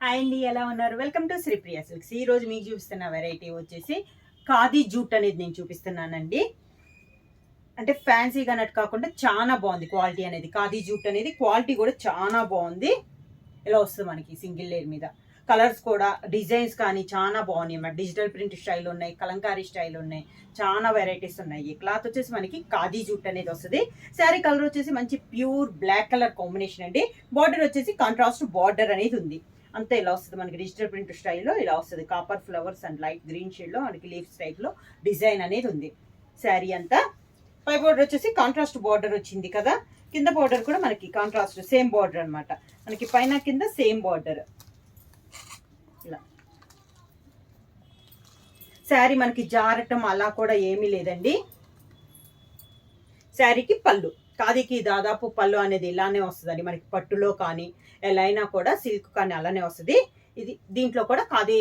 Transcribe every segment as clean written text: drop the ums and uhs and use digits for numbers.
Hi అండి, ఎలా ఉన్నారు? Welcome to Sripriya silks. ఈ రోజు మీకు చూపిస్తున్న వెరైటీ వచ్చేసి ఖాదీ జూట్ అనేది నేను చూపిస్తున్నానండి. అంటే ఫ్యాన్సీగా అన్నట్టు కాకుండా చాలా బాగుంది క్వాలిటీ అనేది. ఖాదీ జూట్ అనేది క్వాలిటీ కూడా చాలా బాగుంది. ఇలా వస్తుంది మనకి సింగిల్ లేయర్ మీద. కలర్స్ కూడా డిజైన్స్ కానీ చాలా బాగున్నాయి అన్నమాట. డిజిటల్ ప్రింట్ స్టైల్ ఉన్నాయి, కలంకారీ స్టైల్ ఉన్నాయి, చాలా వెరైటీస్ ఉన్నాయి. క్లాత్ వచ్చేసి మనకి ఖాదీ జూట్ అనేది వస్తుంది. శారీ కలర్ వచ్చేసి మంచి ప్యూర్ బ్లాక్ కలర్ కాంబినేషన్ అండి. బార్డర్ వచ్చేసి కాంట్రాస్ట్ బార్డర్ అనేది ఉంది. అంతే ఇలా వస్తుంది మనకి డిజిటల్ ప్రింట్ స్టైల్లో ఇలా వస్తుంది. Copper flowers and light green షేడ్లో మనకి లీఫ్స్ టైప్లో డిజైన్ అనేది ఉంది. శారీ అంతా పై బార్డర్ వచ్చేసి కాంట్రాస్ట్ బార్డర్ వచ్చింది కదా. కింద బార్డర్ కూడా మనకి కాంట్రాస్ట్ సేమ్ బార్డర్ అనమాట. మనకి పైన కింద సేమ్ బార్డర్. ఇలా శారీ మనకి జారటం అలా కూడా ఏమీ లేదండి. శారీకి పళ్ళు, ఖాదీకి దాదాపు పళ్ళు అనేది ఇలానే వస్తుందండి. మనకి పట్టులో కానీ ఎలా అయినా కూడా సిల్క్ కానీ అలానే వస్తుంది. ఇది దీంట్లో కూడా ఖాదీ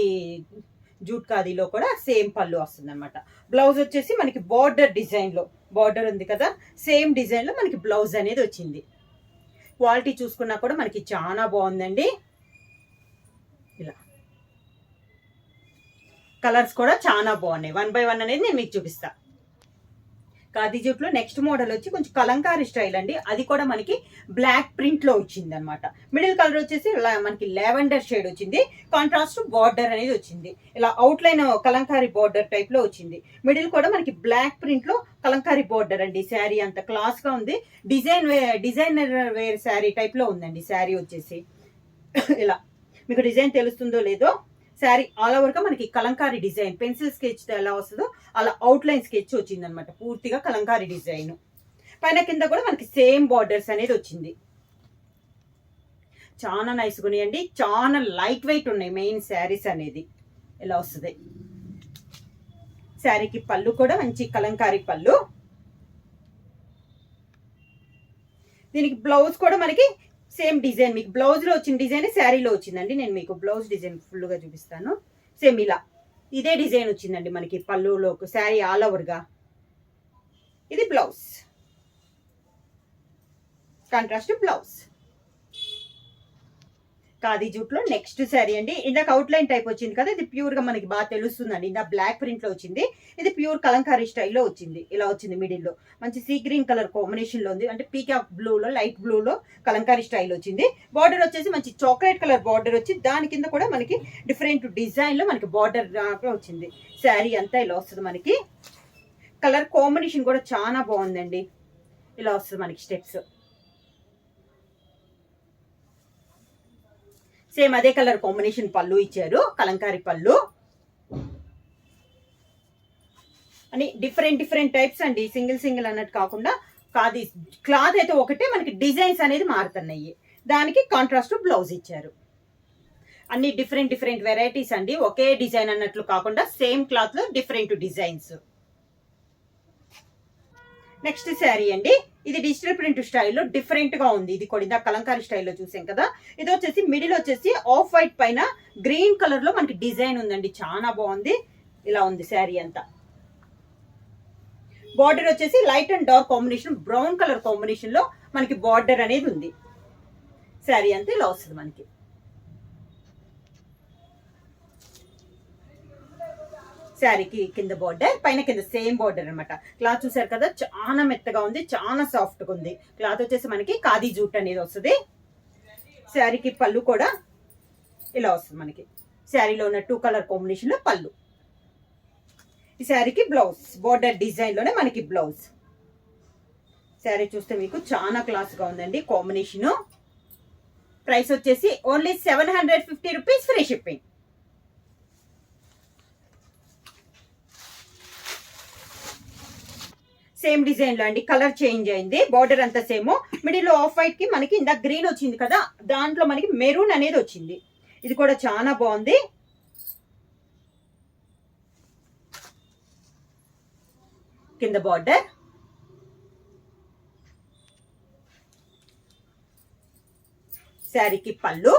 జూట్ ఖాదీలో కూడా సేమ్ పళ్ళు వస్తుంది అనమాట. బ్లౌజ్ వచ్చేసి మనకి బార్డర్ డిజైన్లో, బార్డర్ ఉంది కదా సేమ్ డిజైన్లో మనకి బ్లౌజ్ అనేది వచ్చింది. క్వాలిటీ చూసుకున్నా కూడా మనకి చాలా బాగుందండి. ఇలా కలర్స్ కూడా చాలా బాగున్నాయి. 1 by 1 అనేది నేను మీకు చూపిస్తా. ఖాదీ జూట్లో నెక్స్ట్ మోడల్ వచ్చి కొంచెం కలంకారీ స్టైల్ అండి. అది కూడా మనకి బ్లాక్ ప్రింట్ లో వచ్చింది అనమాట. మిడిల్ కలర్ వచ్చేసి మనకి లావెండర్ షేడ్ వచ్చింది. కాంట్రాస్ట్ బార్డర్ అనేది వచ్చింది. ఇలా out line Kalamkari border type లో వచ్చింది. మిడిల్ కూడా మనకి బ్లాక్ ప్రింట్ లో కలంకారీ బార్డర్ అండి. శారీ అంత క్లాస్ గా ఉంది. డిజైనర్ వేర్ శారీ టైప్ లో ఉందండి. శారీ వచ్చేసి ఇలా మీకు డిజైన్ తెలుస్తుందో లేదో. శారీ ఆల్ ఓవర్ గా మనకి కలంకారీ డిజైన్, పెన్సిల్ స్కెచ్ ఎలా వస్తుందో అలా అవుట్ లైన్ స్కెచ్ వచ్చింది అనమాట. పూర్తిగా కలంకారీ డిజైన్. పైన కింద కూడా మనకి సేమ్ బార్డర్స్ అనేది వచ్చింది. చాలా నైస్గా ఉన్నాయండి. చాలా లైట్ వెయిట్ ఉన్నాయి మెయిన్ శారీస్ అనేది. ఇలా వస్తుంది. శారీకి పళ్ళు కూడా మంచి కలంకారీ పళ్ళు. దీనికి బ్లౌజ్ కూడా మనకి సేమ్ డిజైన్, మీకు బ్లౌజ్ లో వచ్చిన డిజైన్ శారీలో వచ్చిందండి. నేను మీకు బ్లౌజ్ డిజైన్ ఫుల్ గా చూపిస్తాను. సేమ్ ఇలా ఇదే డిజైన్ వచ్చిందండి మనకి పళ్ళులో. శారీ ఆల్ ఓవర్ గా ఇది blouse, contrast blouse. Khadi jute లో నెక్స్ట్ శారీ అండి. ఇందాక అవుట్ లైన్ టైప్ వచ్చింది కదా, ఇది ప్యూర్ గా మనకి బాగా తెలుస్తుందండి. ఇందా బ్లాక్ ప్రింట్ లో వచ్చింది, ఇది ప్యూర్ కలంకారీ స్టైల్లో వచ్చింది. ఇలా వచ్చింది. మిడిల్ లో మంచి సీ గ్రీన్ కలర్ కాంబినేషన్ లో ఉంది. అంటే పీకాక్ బ్లూ లో, లైట్ బ్లూ లో కలంకారీ స్టైల్ వచ్చింది. బార్డర్ వచ్చేసి మంచి చాక్లెట్ కలర్ బార్డర్ వచ్చి దాని కింద కూడా మనకి డిఫరెంట్ డిజైన్ లో మనకి బార్డర్ వచ్చింది. శారీ అంతా ఇలా వస్తుంది. మనకి కలర్ కాంబినేషన్ కూడా చాలా బాగుందండి. ఇలా వస్తుంది మనకి స్టెప్స్. సేమ్ అదే కలర్ కాంబినేషన్ పళ్ళు ఇచ్చారు, కలంకారీ పళ్ళు అని. డిఫరెంట్ టైప్స్ అండి. సింగిల్ అన్నట్టు కాకుండా ఖాదీ క్లాత్ అయితే ఒకటే, మనకి డిజైన్స్ అనేది మారుతున్నాయి. దానికి కాంట్రాస్ట్ బ్లౌజ్ ఇచ్చారు. అన్ని డిఫరెంట్ వెరైటీస్ అండి. ఒకే డిజైన్ అన్నట్లు కాకుండా సేమ్ క్లాత్ లో డిఫరెంట్ డిజైన్స్. నెక్స్ట్ శారీ అండి. ఇది డిజిటల్ ప్రింట్ స్టైల్లో డిఫరెంట్ గా ఉంది. ఇది కూడా ఇందా కలంకారీ స్టైల్లో చూసాం కదా. ఇది వచ్చేసి మిడిల్ వచ్చేసి ఆఫ్ వైట్ పైన గ్రీన్ కలర్ లో మనకి డిజైన్ ఉందండి. చాలా బాగుంది. ఇలా ఉంది శారీ అంతా. బార్డర్ వచ్చేసి light and dark combination, brown colour combination లో మనకి బార్డర్ అనేది ఉంది. శారీ అంతా ఇలా వస్తుంది మనకి. శారీకి కింద బార్డర్, పైన కింద సేమ్ బార్డర్ అనమాట. క్లాత్ చూసారు కదా, చాలా మెత్తగా ఉంది, చాలా సాఫ్ట్ గా ఉంది. క్లాత్ వచ్చేసి మనకి ఖాదీ జూట్ అనేది వస్తుంది. శారీకి పళ్ళు కూడా ఇలా వస్తుంది మనకి. శారీలో ఉన్న 2 కలర్ కాంబినేషన్ లో పళ్ళు. ఈ శారీకి బ్లౌజ్ బార్డర్ డిజైన్ లోనే మనకి బ్లౌజ్. శారీ చూస్తే మీకు చాలా క్లాస్ గా ఉందండి కాంబినేషన్. ప్రైస్ వచ్చేసి only 750 rupees, free shipping. Same design లో అండి, కలర్ చేంజ్ అయింది. బార్డర్ అంతా సేమ్. మిడిల్ లో ఆఫ్ వైట్ కి మనకి ఇందా గ్రీన్ వచ్చింది కదా, దాంట్లో మనకి మెరూన్ అనేది వచ్చింది. ఇది కూడా చాలా బాగుంది. కింద బార్డర్, శారీకి పళ్ళు,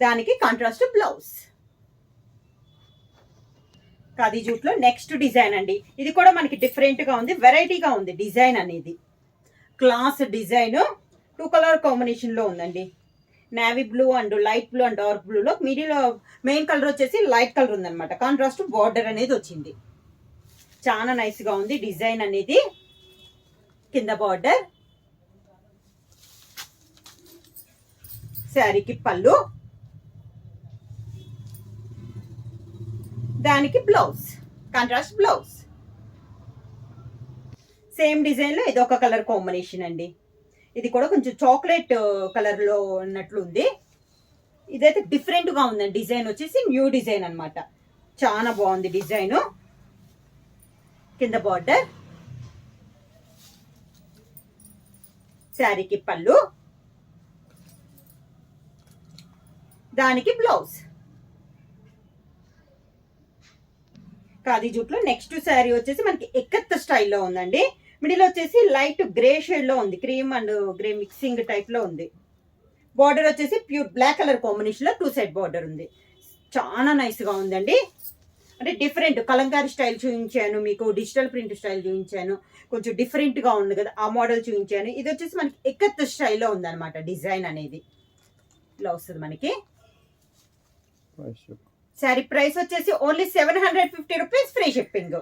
దానికి కాంట్రాస్ట్ బ్లౌజ్. ఖాదీ జూట్ లో నెక్స్ట్ డిజైన్ అండి. ఇది కూడా మనకి డిఫరెంట్ గా ఉంది, వెరైటీగా ఉంది డిజైన్ అనేది. క్లాస్ డిజైన్, 2 కలర్ కాంబినేషన్లో ఉందండి. Navy blue and light blue and dark బ్లూలో మిడిల్ మెయిన్ కలర్ వచ్చేసి లైట్ కలర్ ఉందన్నమాట. కాంట్రాస్ట్ బార్డర్ అనేది వచ్చింది. చాలా నైస్గా ఉంది డిజైన్ అనేది. కింద బార్డర్, శారీకి పళ్ళు, దానికి బ్లౌజ్, కాంట్రాస్ట్ బ్లౌజ్. సేమ్ డిజైన్లో ఇది ఒక కలర్ కాంబినేషన్ అండి. ఇది కూడా కొంచెం చాక్లెట్ కలర్లో ఉన్నట్లు ఉంది. ఇదైతే డిఫరెంట్గా ఉందండి. డిజైన్ వచ్చేసి న్యూ డిజైన్ అనమాట. చాలా బాగుంది డిజైను. కింద బార్డర్, శారీకి పళ్ళు, దానికి బ్లౌజ్. ఖాదీ జూట్లో నెక్స్ట్ శారీ వచ్చేసి మనకి ఎక్కత్ స్టైల్లో ఉందండి. మిడిల్ వచ్చేసి లైట్ గ్రే షేడ్లో ఉంది. క్రీమ్ అండ్ గ్రే మిక్సింగ్ టైప్లో ఉంది. బార్డర్ వచ్చేసి ప్యూర్ బ్లాక్ కలర్ కాంబినేషన్లో 2 సైడ్ బార్డర్ ఉంది. చాలా నైస్గా ఉందండి. అంటే డిఫరెంట్ కలంకారీ స్టైల్ చూపించాను, మీకు డిజిటల్ ప్రింట్ స్టైల్ చూపించాను, కొంచెం డిఫరెంట్గా ఉంది కదా ఆ మోడల్ చూపించాను. ఇది వచ్చేసి మనకి ఎక్కత్ స్టైల్లో ఉందన్నమాట. డిజైన్ అనేది ఇలా వస్తుంది మనకి. శారీ ప్రైస్ వచ్చేసి only 750 rupees, free shipping.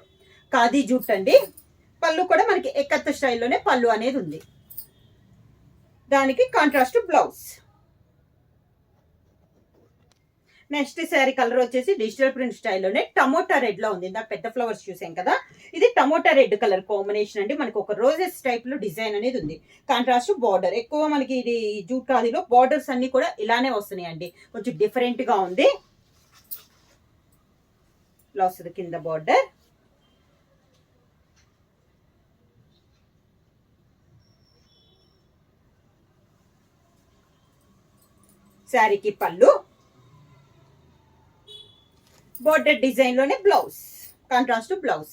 Khadi jute అండి. పళ్ళు కూడా మనకి ఎక్కత్ స్టైల్లోనే పళ్ళు అనేది ఉంది. దానికి contrast blouse. Next sari colour వచ్చేసి డిజిటల్ ప్రింట్ స్టైల్లోనే టమోటా రెడ్ లో ఉంది. ఇందాక పెద్ద ఫ్లవర్స్ చూసాం కదా, ఇది టమోటా రెడ్ కలర్ కాంబినేషన్ అండి. మనకి ఒక రోజెస్ టైప్ లో డిజైన్ అనేది ఉంది. Contrast border. ఎక్కువ మనకి ఇది జూట్ ఖాదీలో బార్డర్స్ అన్ని కూడా ఇలానే వస్తున్నాయి అండి. కొంచెం డిఫరెంట్ గా ఉంది. ఇలా వస్తుంది కింద బార్డర్, శారీకి పళ్ళు, బోర్డర్ డిజైన్ లోనే బ్లౌజ్, కాంట్రాస్ట్ బ్లౌజ్.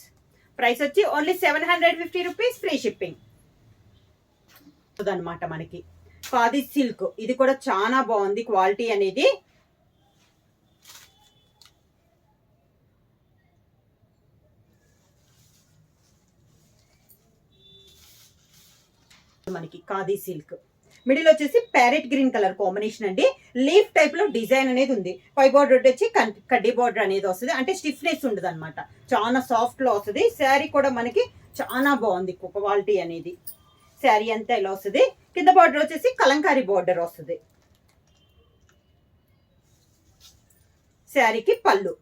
ప్రైస్ వచ్చి ఓన్లీ 750 రూపీస్, ఫ్రీ షిప్పింగ్ అనమాట. మనకి ఖాదీ సిల్క్, ఇది కూడా చాలా బాగుంది క్వాలిటీ అనేది. మనకి ఖాదీ సిల్క్ మిడిల్ వచ్చేసి ప్యారెట్ గ్రీన్ కలర్ కాంబినేషన్ అండి. లీఫ్ టైప్ లో డిజైన్ అనేది ఉంది. పై బార్డర్ వచ్చి కడ్డీ బార్డర్ అనేది వస్తుంది. అంటే స్టిఫ్నెస్ ఉండదు అనమాట. చాలా సాఫ్ట్ లో వస్తుంది. శారీ కూడా మనకి చాలా బాగుంది క్వాలిటీ అనేది. శారీ అంతా ఇలా వస్తుంది. కింద బార్డర్ వచ్చేసి కలంకారీ బార్డర్ వస్తుంది. శారీకి పళ్ళు,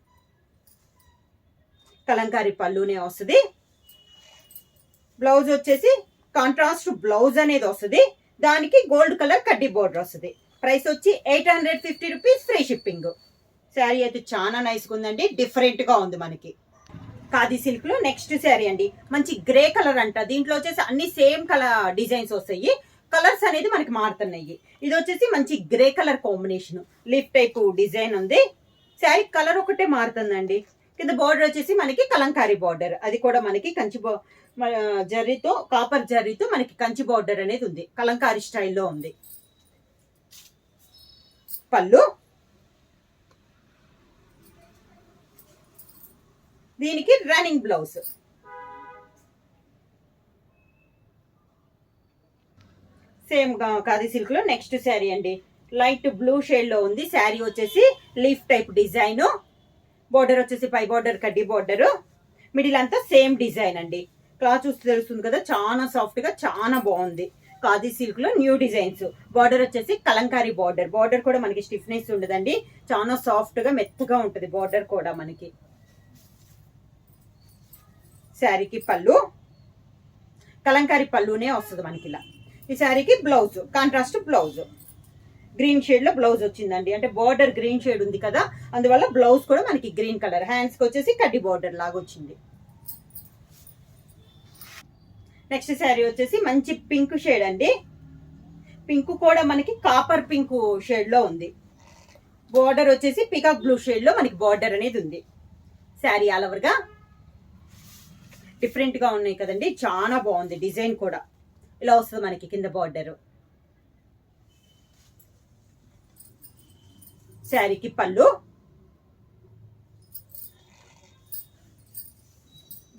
కలంకారీ పళ్ళునే వస్తుంది. బ్లౌజ్ వచ్చేసి కాంట్రాస్ట్ బ్లౌజ్ అనేది వస్తుంది. దానికి గోల్డ్ కలర్ కడ్డీ బోర్డర్ వస్తుంది. ప్రైస్ వచ్చి 850 రూపీస్, ఫ్రీ షిప్పింగ్. శారీ అయితే చాలా నైస్గా ఉందండి. డిఫరెంట్ గా ఉంది మనకి. ఖాదీ సిల్క్ లో నెక్స్ట్ శారీ అండి. మంచి గ్రే కలర్ అంట. దీంట్లో వచ్చేసి అన్ని సేమ్ కలర్ డిజైన్స్ వస్తాయి. కలర్స్ అనేది మనకి మారుతున్నాయి. ఇది వచ్చేసి మంచి grey colour combination, leaf type design ఉంది. శారీ కలర్ ఒకటే మారుతుందండి. కింద బార్డర్ వచ్చేసి మనకి కలంకారీ బార్డర్. అది కూడా మనకి కంచి జరీతో, కాపర్ జరీతో మనకి కంచి బార్డర్ అనేది ఉంది. కలంకారీ స్టైల్లో ఉంది. పళ్ళు, దీనికి running blouse. Same khadi silk లో నెక్స్ట్ శారీ అండి. లైట్ బ్లూ షేడ్ లో ఉంది. శారీ వచ్చేసి లీఫ్ టైప్ డిజైన్. బోర్డర్ వచ్చేసి పై బోర్డర్ కడ్డీ బోర్డర్. మిడిల్ అంతా సేమ్ డిజైన్ అండి. క్లాత్ చూస్తే తెలుస్తుంది కదా, చాలా సాఫ్ట్ గా చాలా బాగుంది. ఖాదీ సిల్క్ లో న్యూ డిజైన్స్. బార్డర్ వచ్చేసి కలంకారీ బార్డర్. బార్డర్ కూడా మనకి స్టిఫ్నెస్ ఉండదండి. చాలా సాఫ్ట్ గా మెత్తగా ఉంటుంది బార్డర్ కూడా మనకి. శారీకి పళ్ళు, కలంకారీ పళ్ళునే వస్తుంది మనకి ఇలా. ఈ శారీకి blouse, contrast blouse. Green shade లో బ్లౌజ్ వచ్చిందండి. అంటే బార్డర్ గ్రీన్ షేడ్ ఉంది కదా, అందువల్ల బ్లౌజ్ కూడా మనకి గ్రీన్ కలర్. హ్యాండ్స్ కి వచ్చేసి కడ్డీ బార్డర్ లాగా వచ్చింది. నెక్స్ట్ శారీ వచ్చేసి మంచి పింక్ షేడ్ అండి. పింక్ కూడా మనకి కాపర్ పింక్ షేడ్ లో ఉంది. బార్డర్ వచ్చేసి పికాక్ బ్లూ షేడ్ లో మనకి బార్డర్ అనేది ఉంది. శారీ ఆల్ ఓవర్ గా డిఫరెంట్ గా ఉన్నాయి కదండి, చాలా బాగుంది. డిజైన్ కూడా ఇలా వస్తుంది మనకి. కింద బార్డర్, శారీకి పళ్ళు,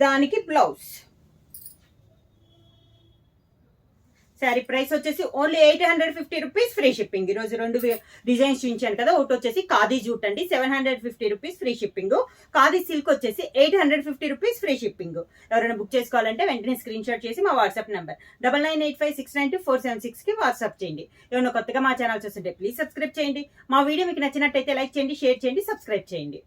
దానికి బ్లౌజ్. శారీ ప్రైస్ వచ్చేసి ఓన్లీ 850 రూపీస్ ఫ్రీ షిప్పింగ్. ఈరోజు 2 డిజైన్స్ చూపించాను కదా, ఒకటి వచ్చేసి ఖాదీ జూట్ అండి 750 rupees free shipping, khadi silk వచ్చేసి 850 రూపీస్ ఫ్రీ షిప్పింగ్. ఎవరైనా బుక్ చేసుకోవాలంటే వెంటనే స్క్రీన్ షాట్ చేసి మా వాట్సాప్ నెంబర్ 9985692476 కి వాట్సాప్ చేయండి. ఏమైనా కొత్తగా మా ఛానల్ చూస్తుంటే ప్లీజ్ సబ్స్క్రైబ్ చేయండి. మా వీడియో మీకు నచ్చినట్టయితే లైక్ చేయండి, షేర్ చేయండి, సబ్స్క్రైబ్ చేయండి.